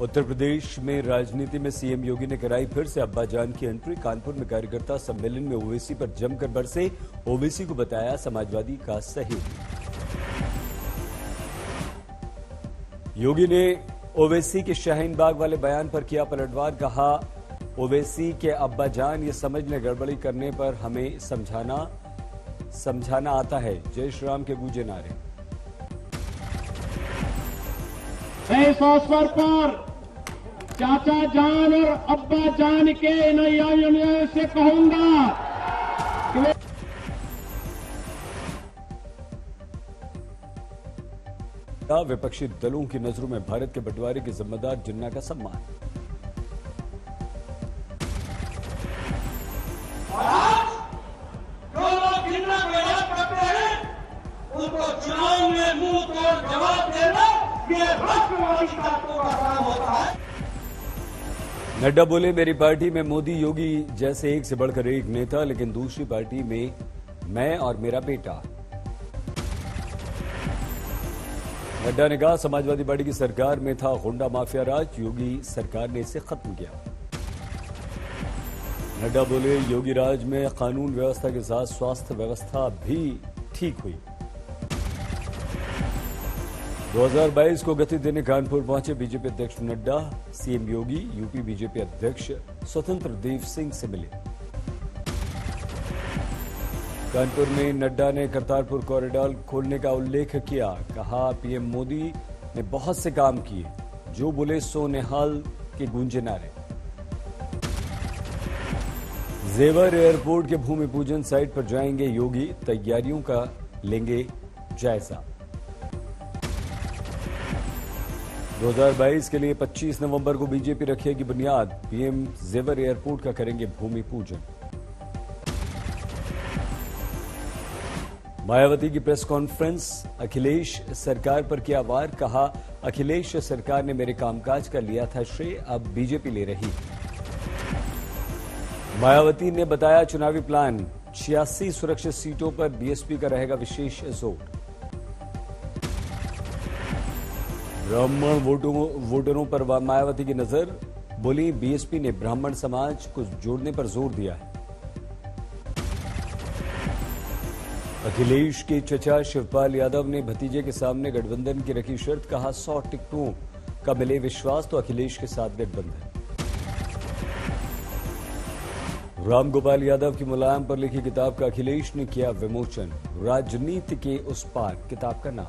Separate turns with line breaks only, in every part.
उत्तर प्रदेश में राजनीति में सीएम योगी ने कराई फिर से अब्बाजान की एंट्री। कानपुर में कार्यकर्ता सम्मेलन में ओवैसी पर जमकर बरसे। ओवैसी को बताया समाजवादी का सहयोगी। योगी ने ओवैसी के शाहीन बाग वाले बयान पर किया पलटवार। कहा, ओवैसी के अब्बाजान ये समझ ले गड़बड़ी करने पर हमें समझाना आता है। जय श्री राम के गूंजे नारे।
इस अवसर पर चाचा जान और अब्बा जान के नैया से कहूंगा कि
विपक्षी दलों की नजरों में भारत के बंटवारे के जिम्मेदार जिन्ना का सम्मान।
जो लोग जिन्ना को याद करते हैं उनको चुनाव में मुंह तोड़ जवाब देना ये राष्ट्रवादी ताकतों का काम होता है।
नड्डा बोले, मेरी पार्टी में मोदी योगी जैसे एक से बढ़कर एक नेता, लेकिन दूसरी पार्टी में मैं और मेरा बेटा। नड्डा ने कहा, समाजवादी पार्टी की सरकार में था गुंडा माफिया राज, योगी सरकार ने इसे खत्म किया। नड्डा बोले, योगी राज में कानून व्यवस्था के साथ स्वास्थ्य व्यवस्था भी ठीक हुई। 2022 को गति देने कानपुर पहुंचे बीजेपी अध्यक्ष नड्डा। सीएम योगी यूपी बीजेपी अध्यक्ष स्वतंत्र देव सिंह से मिले। कानपुर में नड्डा ने करतारपुर कॉरिडोर खोलने का उल्लेख किया। कहा, पीएम मोदी ने बहुत से काम किए, जो बोले सो निहाल के गूंजे नारे। जेवर एयरपोर्ट के भूमि पूजन साइट पर जाएंगे योगी, तैयारियों का लेंगे जायजा। 2022 के लिए 25 नवंबर को बीजेपी रखेगी बुनियाद। पीएम जेवर एयरपोर्ट का करेंगे भूमि पूजन। मायावती की प्रेस कॉन्फ्रेंस, अखिलेश सरकार पर किया वार। कहा, अखिलेश सरकार ने मेरे कामकाज का लिया था श्रेय, अब बीजेपी ले रही। मायावती ने बताया चुनावी प्लान, 86 सुरक्षित सीटों पर बीएसपी का रहेगा विशेष जोर। ब्राह्मण वोटरों पर मायावती की नजर। बोली, बीएसपी ने ब्राह्मण समाज को जोड़ने पर जोर दिया है। अखिलेश के चचा शिवपाल यादव ने भतीजे के सामने गठबंधन की रखी शर्त। कहा, 100 टिकटों का मिले विश्वास तो अखिलेश के साथ गठबंधन। रामगोपाल यादव की मुलायम पर लिखी किताब का अखिलेश ने किया विमोचन। राजनीति के उस पार किताब का नाम।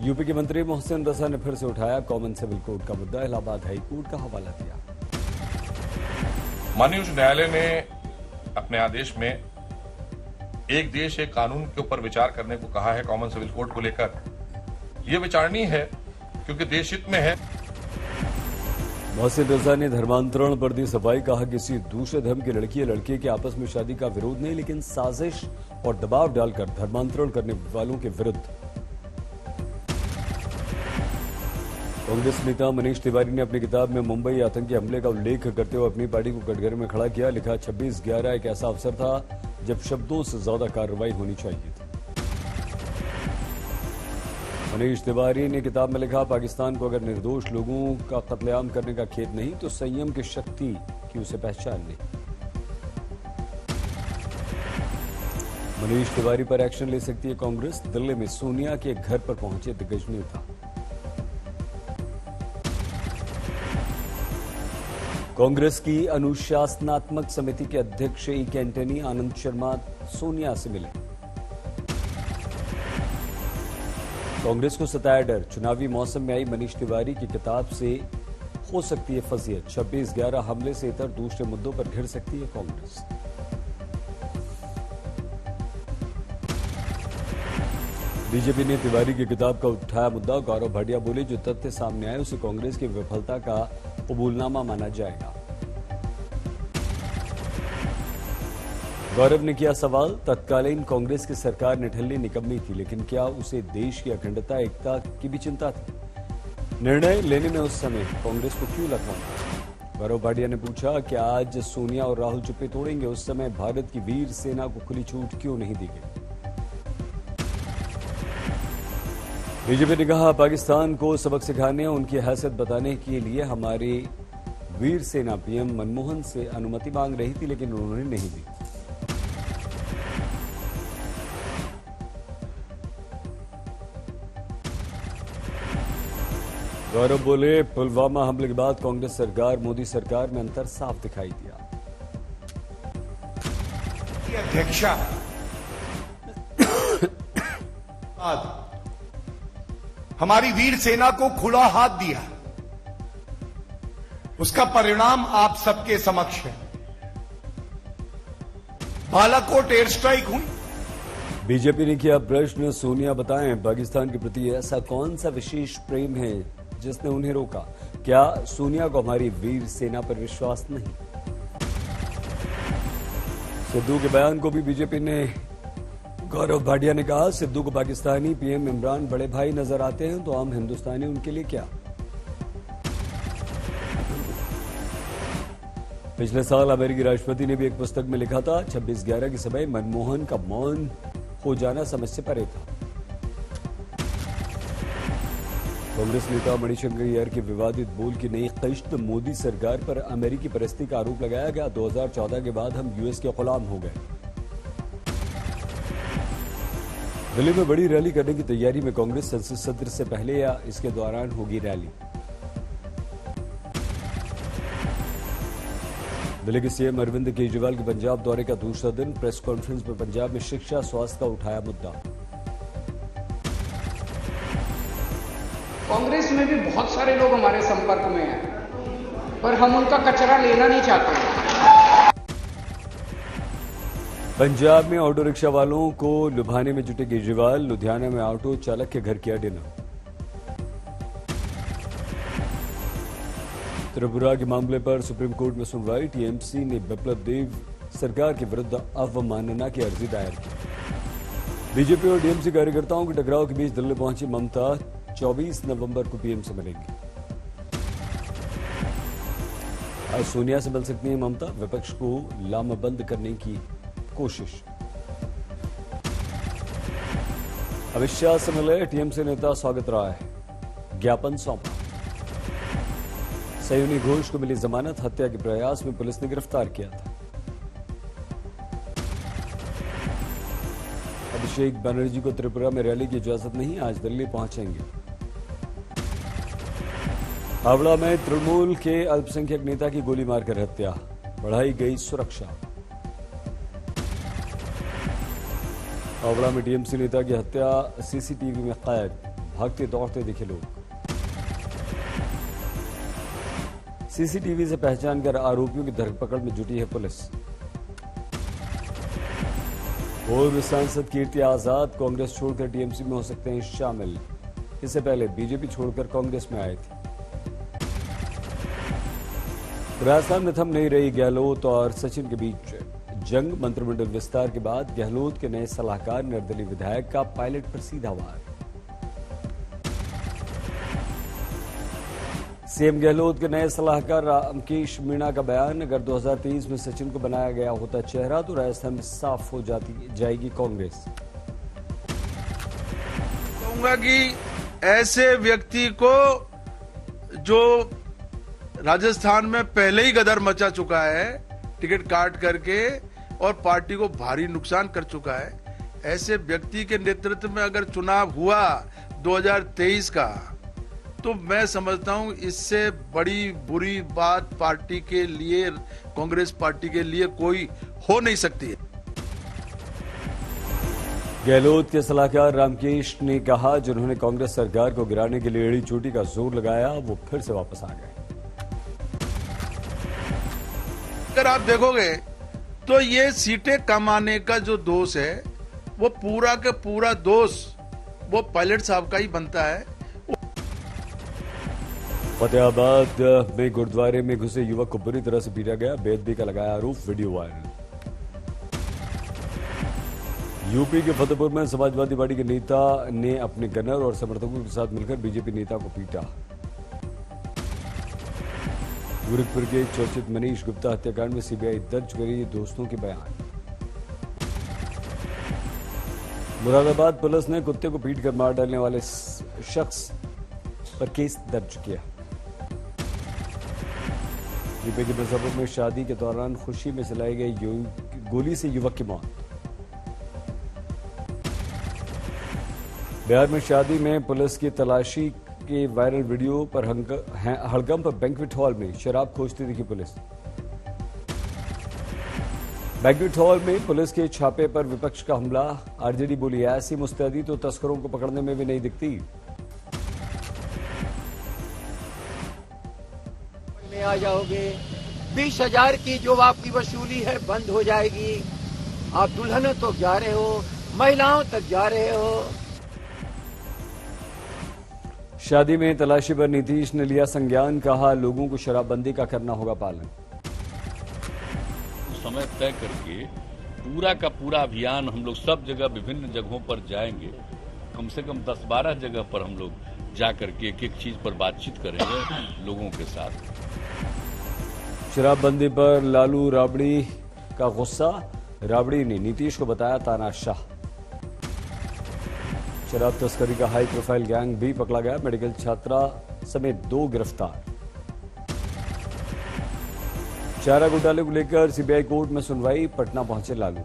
यूपी के मंत्री मोहसिन रजा ने फिर से उठाया कॉमन सिविल कोड का मुद्दा। इलाहाबाद हाई कोर्ट का हवाला दिया।
माननीय उच्च न्यायालय ने अपने आदेश में एक देश एक कानून के ऊपर विचार करने को कहा है। कॉमन सिविल कोड को लेकर यह विचारणीय है क्योंकि देश हित में है।
मोहसिन रजा ने धर्मांतरण पर दी सफाई। कहा, किसी दूसरे धर्म की लड़की या लड़के के आपस में शादी का विरोध नहीं, लेकिन साजिश और दबाव डालकर धर्मांतरण करने वालों के विरुद्ध। कांग्रेस नेता मनीष तिवारी ने अपनी किताब में मुंबई आतंकी हमले का उल्लेख करते हुए अपनी पार्टी को कटघरे में खड़ा किया। लिखा, 26/11 एक ऐसा अवसर था जब शब्दों से ज्यादा कार्रवाई होनी चाहिए थी। मनीष तिवारी ने किताब में लिखा, पाकिस्तान को अगर निर्दोष लोगों का कत्लेआम करने का खेद नहीं तो संयम की शक्ति की उसे पहचान नहीं। मनीष तिवारी पर एक्शन ले सकती है कांग्रेस। दिल्ली में सोनिया के घर पर पहुंचे दिग्गज नेता। कांग्रेस की अनुशासनात्मक समिति के अध्यक्ष के एंटनी आनंद शर्मा सोनिया से मिले। कांग्रेस को सताया डर, चुनावी मौसम में आई मनीष तिवारी की किताब से हो सकती है फजीयत। 26/11 हमले से इतर दूसरे मुद्दों पर घिर सकती है कांग्रेस। बीजेपी ने तिवारी की किताब का उठाया मुद्दा। गौरव भाटिया बोले, जो तथ्य सामने आए उसे कांग्रेस की विफलता का कबूलनामा माना जाएगा। गौरव ने किया सवाल, तत्कालीन कांग्रेस की सरकार निठल्ली निकम्मी थी, लेकिन क्या उसे देश की अखंडता एकता की भी चिंता थी? निर्णय लेने में उस समय कांग्रेस को क्यों लखवाना? गौरव भाटिया ने पूछा, क्या आज सोनिया और राहुल चुप्पी तोड़ेंगे? उस समय भारत की वीर सेना को खुली छूट क्यों नहीं दी गई? बीजेपी ने कहा, पाकिस्तान को सबक सिखाने और उनकी हैसियत बताने के लिए हमारी वीर सेना पीएम मनमोहन से अनुमति मांग रही थी, लेकिन उन्होंने नहीं दी। गौरव बोले, पुलवामा हमले के बाद कांग्रेस सरकार मोदी सरकार में अंतर साफ दिखाई दिया।
अध्यक्षा हमारी वीर सेना को खुला हाथ दिया, उसका परिणाम आप सबके समक्ष है। बालाकोट एयर स्ट्राइक हुई।
बीजेपी ने किया प्रश्न, सोनिया बताएं, पाकिस्तान के प्रति ऐसा कौन सा विशेष प्रेम है जिसने उन्हें रोका? क्या सोनिया को हमारी वीर सेना पर विश्वास नहीं? सिद्धू के बयान को भी बीजेपी ने, गौरव भाटिया ने कहा, सिद्धू को पाकिस्तानी पीएम इमरान बड़े भाई नजर आते हैं तो आम हिंदुस्तानी उनके लिए क्या? पिछले साल अमेरिकी राष्ट्रपति ने भी एक पुस्तक में लिखा था, 26/11 के समय मनमोहन का मौन हो जाना समझ से परे था। कांग्रेस नेता मणिशंकर अय्यर के विवादित बोल की नई किश्त, मोदी सरकार पर अमेरिकी परस्ती का आरोप लगाया गया। 2014 के बाद हम यूएस के गुलाम हो गए। दिल्ली में बड़ी रैली करने की तैयारी में कांग्रेस, संसद सत्र से पहले या इसके दौरान होगी रैली। दिल्ली के सीएम अरविंद केजरीवाल के पंजाब दौरे का दूसरा दिन, प्रेस कॉन्फ्रेंस में पंजाब में शिक्षा स्वास्थ्य का उठाया मुद्दा।
कांग्रेस में भी बहुत सारे लोग हमारे संपर्क में हैं, पर हम उनका कचरा लेना नहीं चाहते।
पंजाब में ऑटो रिक्शा वालों को लुभाने में जुटे केजरीवाल, लुधियाना में ऑटो चालक के घर किया डिनर। त्रिपुरा के मामले पर सुप्रीम कोर्ट में सुनवाई, टीएमसी ने बिप्लब देव सरकार के विरुद्ध अवमानना की अर्जी दायर की। बीजेपी और टीएमसी कार्यकर्ताओं के टकराव के बीच दिल्ली पहुंची ममता, 24 नवंबर को पीएम से मिलेंगी। आज सोनिया से मिल सकती हैं ममता, विपक्ष को लामबंद करने की कोशिश। अमित शाह से मिले टीएमसी नेता स्वागत राय, ज्ञापन सौंपा। सयोनी घोष को मिली जमानत, हत्या के प्रयास में पुलिस ने गिरफ्तार किया था। अभिषेक बनर्जी को त्रिपुरा में रैली की इजाजत नहीं, आज दिल्ली पहुंचेंगे। हावड़ा में तृणमूल के अल्पसंख्यक नेता की गोली मारकर हत्या, बढ़ाई गई सुरक्षा। हावड़ा में टीएमसी नेता की हत्या सीसीटीवी में कैद, भागते दौड़ते दिखे लोग। सीसीटीवी से पहचान कर आरोपियों की धरपकड़ में जुटी है पुलिस। पूर्व सांसद कीर्ति आजाद कांग्रेस छोड़कर टीएमसी में हो सकते हैं शामिल, इससे पहले बीजेपी छोड़कर कांग्रेस में आए थे। राजस्थान में थम नहीं रही गहलोत और सचिन के बीच जंग, मंत्रिमंडल विस्तार के बाद गहलोत के नए सलाहकार निर्दलीय विधायक का पायलट पर सीधा वार। सीएम गहलोत के नए सलाहकार रामकेश मीणा का बयान, अगर 2023 में सचिन को बनाया गया होता चेहरा तो राजस्थान में साफ हो जाएगी कांग्रेस।
कहूंगा कि ऐसे व्यक्ति को जो राजस्थान में पहले ही गदर मचा चुका है, टिकट काट करके और पार्टी को भारी नुकसान कर चुका है, ऐसे व्यक्ति के नेतृत्व में अगर चुनाव हुआ 2023 का, तो मैं समझता हूं इससे बड़ी बुरी बात पार्टी के लिए, कांग्रेस पार्टी के लिए कोई हो नहीं सकती है।
गहलोत के सलाहकार रामकेश ने कहा, जिन्होंने कांग्रेस सरकार को गिराने के लिए एड़ी चोटी का जोर लगाया, वो फिर से वापस आ गए।
अगर आप देखोगे तो ये सीटें कमाने का जो दोष है, वो पूरा का पूरा दोष वो पायलट साहब का ही बनता है।
फतेहाबाद में गुरुद्वारे में घुसे युवक को बुरी तरह से पीटा गया, बेदबी का लगाया आरोप, वीडियो वायरल। यूपी के फतेहपुर में समाजवादी पार्टी के नेता ने अपने गनर और समर्थकों के साथ मिलकर बीजेपी नेता को पीटा। गोरखपुर के चर्चित मनीष गुप्ता हत्याकांड में सीबीआई दर्ज करी दोस्तों के बयान। मुरादाबाद पुलिस ने कुत्ते को पीट कर मार डालने वाले शख्स पर केस दर्ज किया। यूपी के मिर्जापुर में शादी के दौरान खुशी में चलाई गई गोली से युवक की मौत। बिहार में शादी में पुलिस की तलाशी के वायरल वीडियो पर हड़कंप बैंक्वेट हॉल में शराब खोजती दिखी पुलिस। बैंक्वेट हॉल में पुलिस के छापे पर विपक्ष का हमला। आरजेडी बोली ऐसी मुस्तैदी तो तस्करों को पकड़ने में भी नहीं दिखती।
में आ जाओगे, 20,000 की जो आपकी वसूली है बंद हो जाएगी। आप दुल्हनों तक जा रहे हो, महिलाओं तक जा रहे हो।
शादी में तलाशी पर नीतीश ने लिया संज्ञान। कहा लोगों को शराबबंदी का करना होगा पालन।
समय तय करके पूरा का पूरा अभियान हम लोग सब जगह विभिन्न जगहों पर जाएंगे। कम से कम 10-12 जगह पर हम लोग जाकर के एक एक चीज पर बातचीत करेंगे लोगों के साथ।
शराबबंदी पर लालू राबड़ी का गुस्सा। राबड़ी ने नीतीश को बताया तानाशाह। शराब तस्करी का हाई प्रोफाइल गैंग भी पकड़ा गया। मेडिकल छात्रा समेत 2 गिरफ्तार। चारा घोटाले को लेकर सीबीआई कोर्ट में सुनवाई। पटना पहुंचे लालू।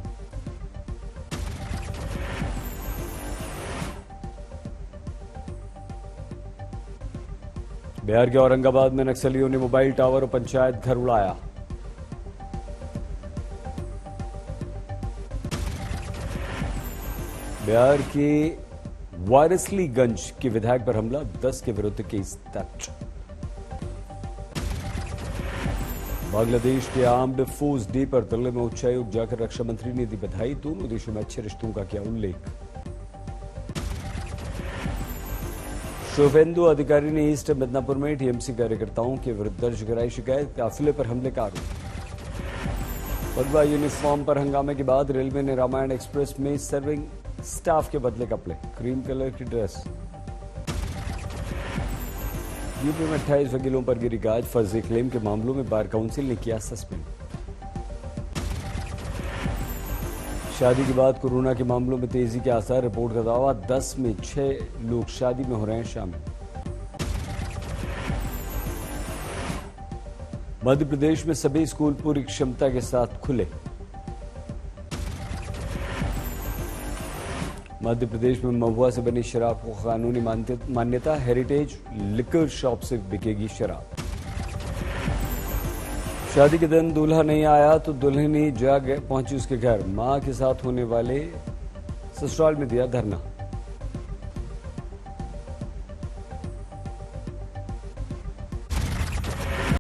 बिहार के औरंगाबाद में नक्सलियों ने मोबाइल टावर और पंचायत घर उड़ाया। बिहार के वारिसलीगंज के विधायक पर हमला। 10 के विरुद्ध केस दर्ज। बांग्लादेश के आर्म्ड फोर्स डे पर दिल्ली में उच्चायोग जाकर रक्षा मंत्री ने दी बधाई। दोनों देशों में अच्छे रिश्तों का किया उल्लेख। शुभेंदु अधिकारी ने ईस्ट मिदनापुर में टीएमसी कार्यकर्ताओं के विरुद्ध दर्ज कराई शिकायत। काफिले पर हमले का आरोप। भगवा यूनिफॉर्म पर हंगामे के बाद रेलवे ने रामायण एक्सप्रेस में सर्विंग स्टाफ के बदले कपड़े। क्रीम कलर की ड्रेस। यूपी में 28 वकीलों पर गिरी गाज। फर्जी क्लेम के मामलों में बार काउंसिल ने किया सस्पेंड। शादी के बाद कोरोना के मामलों में तेजी के आसार। रिपोर्ट का दावा 10 में 6 लोग शादी में हो रहे हैं शामिल। मध्य प्रदेश में सभी स्कूल पूरी क्षमता के साथ खुले। मध्य प्रदेश में महुआ से बनी शराब को कानूनी मान्यता। हेरिटेज लिकर शॉप से बिकेगी शराब। शादी के दिन दूल्हा नहीं आया तो दुल्हन ही पहुंची उसके घर। मां के साथ होने वाले ससुराल में दिया धरना।